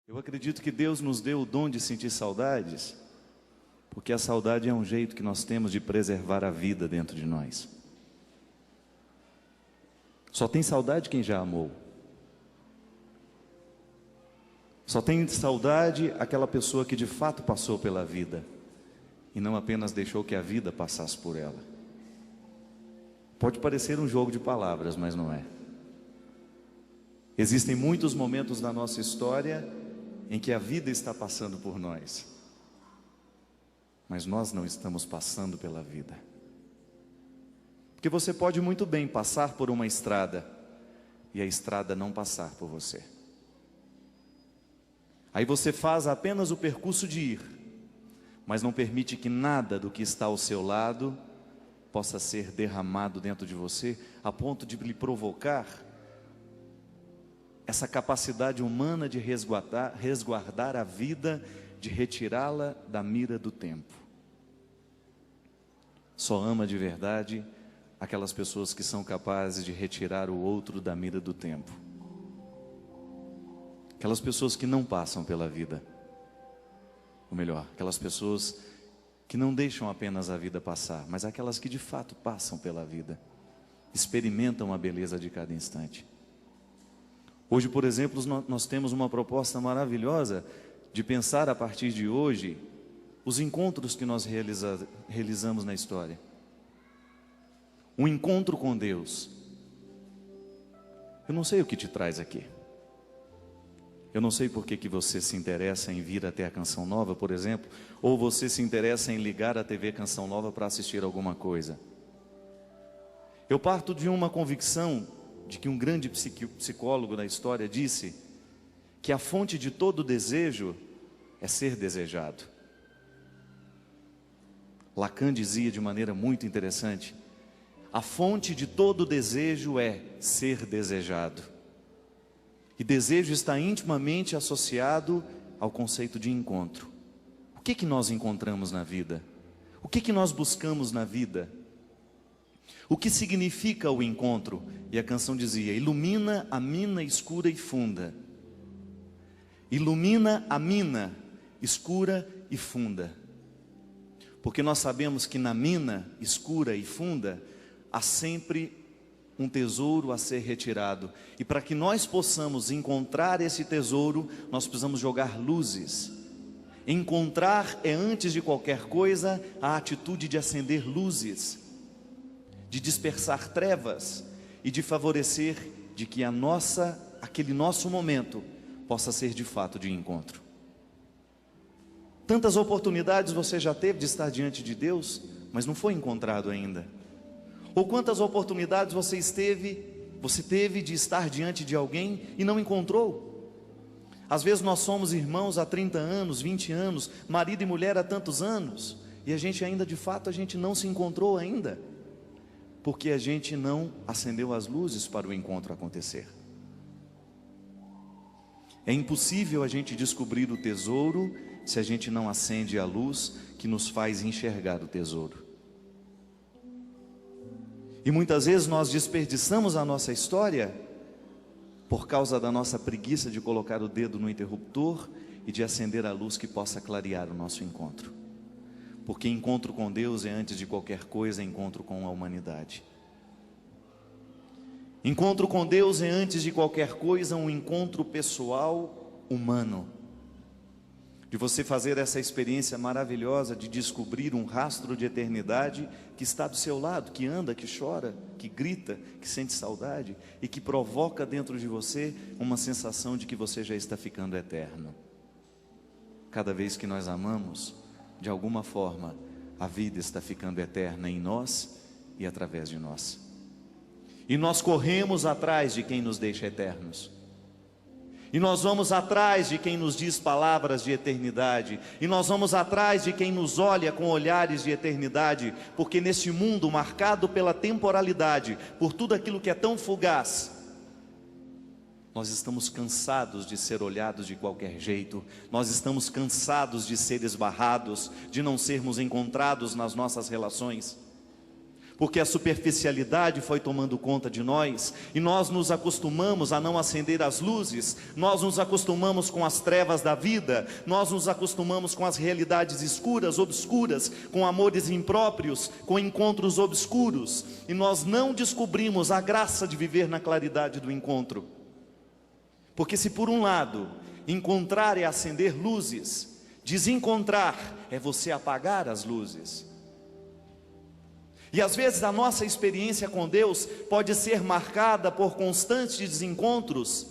Eu acredito que Deus nos deu o dom de sentir saudades, porque a saudade é um jeito que nós temos de preservar a vida dentro de nós. Só tem saudade quem já amou. Só tem saudade aquela pessoa que de fato passou pela vida e não apenas deixou que a vida passasse por ela. Pode parecer um jogo de palavras, mas não é. Existem muitos momentos da nossa história em que a vida está passando por nós, mas nós não estamos passando pela vida. Porque você pode muito bem passar por uma estrada e a estrada não passar por você. Aí você faz apenas o percurso de ir, mas não permite que nada do que está ao seu lado possa ser derramado dentro de você, a ponto de lhe provocar essa capacidade humana de resguardar a vida, de retirá-la da mira do tempo. Só ama de verdade aquelas pessoas que são capazes de retirar o outro da mira do tempo. Aquelas pessoas que não passam pela vida. Ou melhor, aquelas pessoas que não deixam apenas a vida passar, mas aquelas que de fato passam pela vida, experimentam a beleza de cada instante. Hoje, por exemplo, nós temos uma proposta maravilhosa de pensar a partir de hoje os encontros que nós realizamos na história. Um encontro com Deus. Eu não sei o que te traz aqui. Eu não sei por que você se interessa em vir até a Canção Nova, por exemplo, ou você se interessa em ligar a TV Canção Nova para assistir alguma coisa. Eu parto de uma convicção de que um grande psicólogo da história disse que a fonte de todo desejo é ser desejado. Lacan dizia de maneira muito interessante: a fonte de todo desejo é ser desejado. E desejo está intimamente associado ao conceito de encontro. O que nós encontramos na vida? O que nós buscamos na vida? O que significa o encontro? E a canção dizia: ilumina a mina escura e funda. Ilumina a mina escura e funda. Porque nós sabemos que na mina escura e funda há sempre um tesouro a ser retirado. E para que nós possamos encontrar esse tesouro, nós precisamos jogar luzes. Encontrar é, antes de qualquer coisa, a atitude de acender luzes, de dispersar trevas e de favorecer de que aquele nosso momento possa ser de fato de encontro. Tantas oportunidades você já teve de estar diante de Deus, mas não foi encontrado ainda. Ou quantas oportunidades você teve de estar diante de alguém e não encontrou? Às vezes nós somos irmãos há 30 anos, 20 anos, marido e mulher há tantos anos, e a gente ainda de fato não se encontrou ainda, porque a gente não acendeu as luzes para o encontro acontecer. É impossível a gente descobrir o tesouro se a gente não acende a luz que nos faz enxergar o tesouro. E muitas vezes nós desperdiçamos a nossa história por causa da nossa preguiça de colocar o dedo no interruptor e de acender a luz que possa clarear o nosso encontro. Porque encontro com Deus é, antes de qualquer coisa, encontro com a humanidade. Encontro com Deus é, antes de qualquer coisa, um encontro pessoal, humano. De você fazer essa experiência maravilhosa de descobrir um rastro de eternidade que está do seu lado, que anda, que chora, que grita, que sente saudade e que provoca dentro de você uma sensação de que você já está ficando eterno. Cada vez que nós amamos, de alguma forma, a vida está ficando eterna em nós e através de nós. E nós corremos atrás de quem nos deixa eternos. E nós vamos atrás de quem nos diz palavras de eternidade. E nós vamos atrás de quem nos olha com olhares de eternidade. Porque nesse mundo marcado pela temporalidade, por tudo aquilo que é tão fugaz, nós estamos cansados de ser olhados de qualquer jeito. Nós estamos cansados de ser esbarrados, de não sermos encontrados nas nossas relações. porque a superficialidade foi tomando conta de nós, e nós nos acostumamos a não acender as luzes, nós nos acostumamos com as trevas da vida, nós nos acostumamos com as realidades escuras, obscuras, com amores impróprios, com encontros obscuros, e nós não descobrimos a graça de viver na claridade do encontro. Porque se por um lado, encontrar é acender luzes, desencontrar é você apagar as luzes. E às vezes a nossa experiência com Deus pode ser marcada por constantes desencontros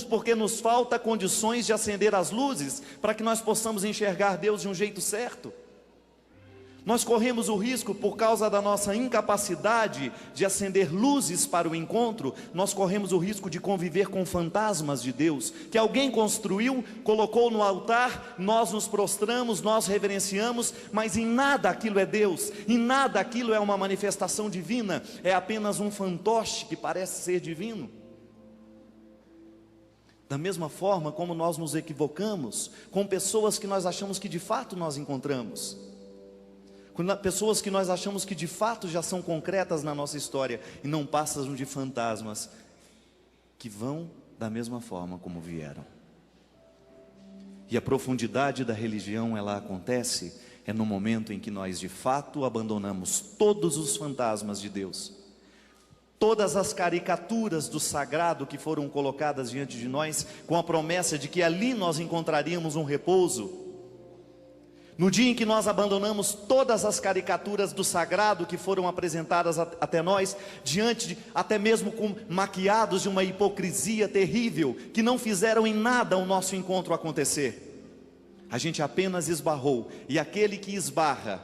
porque nos falta condições de acender as luzes para que nós possamos enxergar Deus de um jeito certo. Nós corremos o risco, por causa da nossa incapacidade de acender luzes para o encontro, nós corremos o risco de conviver com fantasmas de Deus, que alguém construiu, colocou no altar, nós nos prostramos, nós reverenciamos, mas em nada aquilo é Deus, em nada aquilo é uma manifestação divina, é apenas um fantoche que parece ser divino. Da mesma forma como nós nos equivocamos com pessoas que nós achamos que de fato nós encontramos, pessoas que nós achamos que de fato já são concretas na nossa história e não passam de fantasmas que vão da mesma forma como vieram. E a profundidade da religião, ela acontece no momento em que nós de fato abandonamos todos os fantasmas de Deus, todas as caricaturas do sagrado que foram colocadas diante de nós, com a promessa de que ali nós encontraríamos um repouso. No dia em que nós abandonamos todas as caricaturas do sagrado que foram apresentadas até nós, até mesmo maquiados de uma hipocrisia terrível, que não fizeram em nada o nosso encontro acontecer, a gente apenas esbarrou, e aquele que esbarra,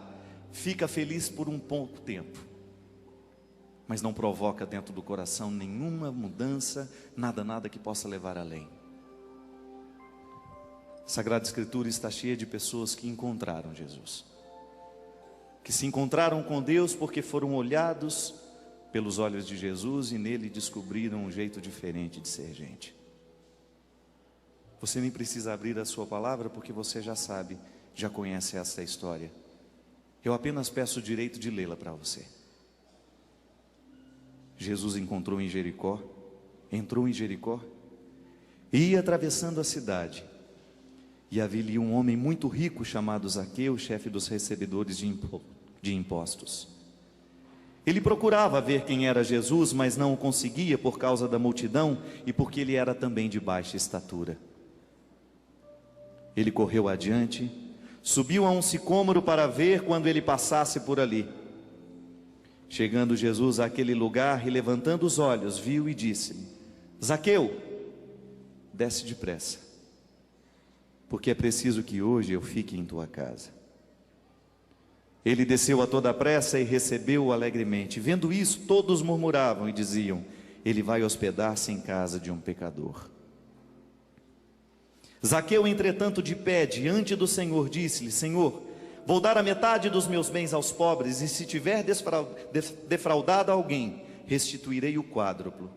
fica feliz por um pouco tempo, mas não provoca dentro do coração nenhuma mudança, nada que possa levar além. A Sagrada Escritura está cheia de pessoas que encontraram Jesus, que se encontraram com Deus porque foram olhados pelos olhos de Jesus e nele descobriram um jeito diferente de ser gente. Você nem precisa abrir a sua palavra, porque você já sabe, já conhece essa história. Eu apenas peço o direito de lê-la para você. Jesus entrou em Jericó, e ia atravessando a cidade. E havia ali um homem muito rico chamado Zaqueu, chefe dos recebedores de impostos. Ele procurava ver quem era Jesus, mas não o conseguia por causa da multidão e porque ele era também de baixa estatura. Ele correu adiante, subiu a um sicômoro para ver quando ele passasse por ali. Chegando Jesus àquele lugar e levantando os olhos, viu e disse-lhe: Zaqueu, desce depressa, porque é preciso que hoje eu fique em tua casa. Ele desceu a toda pressa e recebeu-o alegremente. Vendo isso, todos murmuravam e diziam: ele vai hospedar-se em casa de um pecador. Zaqueu, entretanto, de pé diante do Senhor, disse-lhe: Senhor, vou dar a metade dos meus bens aos pobres, e se tiver defraudado alguém, restituirei o quádruplo.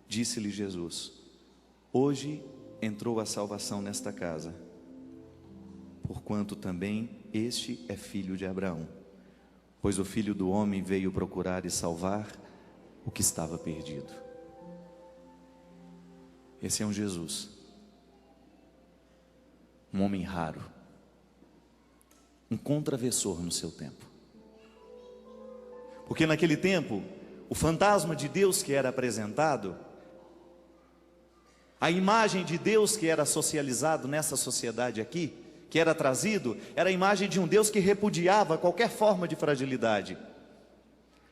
Disse-lhe Jesus: hoje entrou a salvação nesta casa, porquanto também este é filho de Abraão, pois o Filho do Homem veio procurar e salvar o que estava perdido. Esse é um Jesus, um homem raro, um contravessor no seu tempo, porque naquele tempo, o fantasma de Deus que era apresentado, a imagem de Deus que era socializado nessa sociedade aqui, que era trazido, era a imagem de um Deus que repudiava qualquer forma de fragilidade.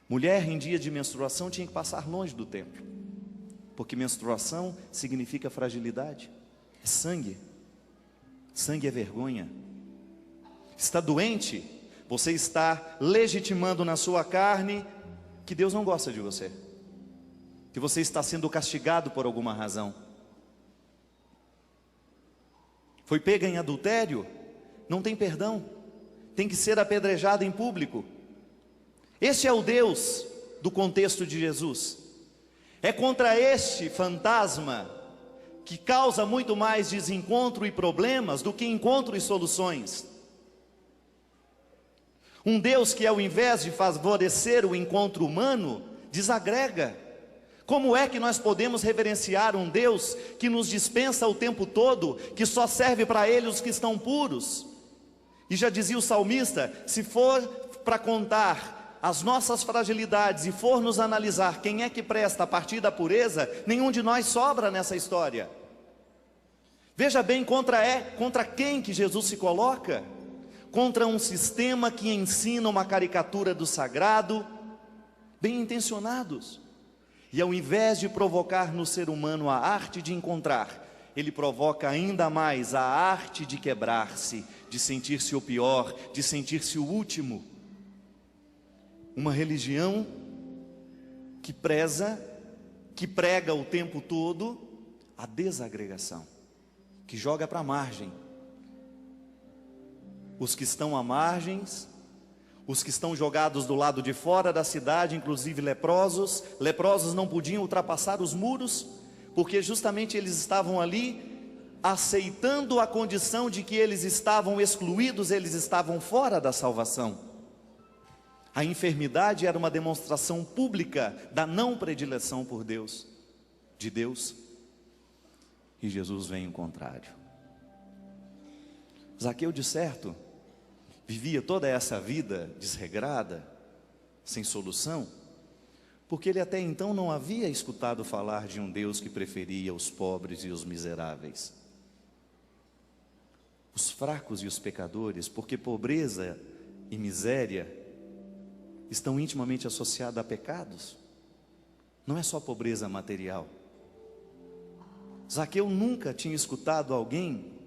Mulher em dia de menstruação tinha que passar longe do templo, porque menstruação significa fragilidade, é sangue, sangue é vergonha. Está doente, você está legitimando na sua carne que Deus não gosta de você, que você está sendo castigado por alguma razão. Foi pega em adultério, não tem perdão, tem que ser apedrejado em público. Este é o Deus do contexto de Jesus. É contra este fantasma, que causa muito mais desencontro e problemas do que encontro e soluções. Um Deus que, ao invés de favorecer o encontro humano, desagrega. Como é que nós podemos reverenciar um Deus que nos dispensa o tempo todo, que só serve para Ele os que estão puros? E já dizia o salmista, se for para contar as nossas fragilidades e for nos analisar quem é que presta a partir da pureza, nenhum de nós sobra nessa história. Veja bem contra quem que Jesus se coloca. Contra um sistema que ensina uma caricatura do sagrado, bem intencionados. E ao invés de provocar no ser humano a arte de encontrar, ele provoca ainda mais a arte de quebrar-se, de sentir-se o pior, de sentir-se o último. Uma religião que prega o tempo todo a desagregação, que joga para a margem. Os que estão à margens, os que estão jogados do lado de fora da cidade, inclusive leprosos não podiam ultrapassar os muros, porque justamente eles estavam ali, aceitando a condição de que eles estavam excluídos, eles estavam fora da salvação. A enfermidade era uma demonstração pública da não predileção por Deus, de Deus, e Jesus vem o contrário. Zaqueu, de certo, vivia toda essa vida desregrada, sem solução, porque ele até então não havia escutado falar de um Deus que preferia os pobres e os miseráveis, os fracos e os pecadores, porque pobreza e miséria estão intimamente associadas a pecados, não é só pobreza material. Zaqueu nunca tinha escutado alguém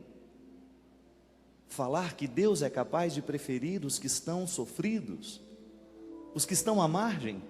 falar que Deus é capaz de preferir os que estão sofridos, os que estão à margem.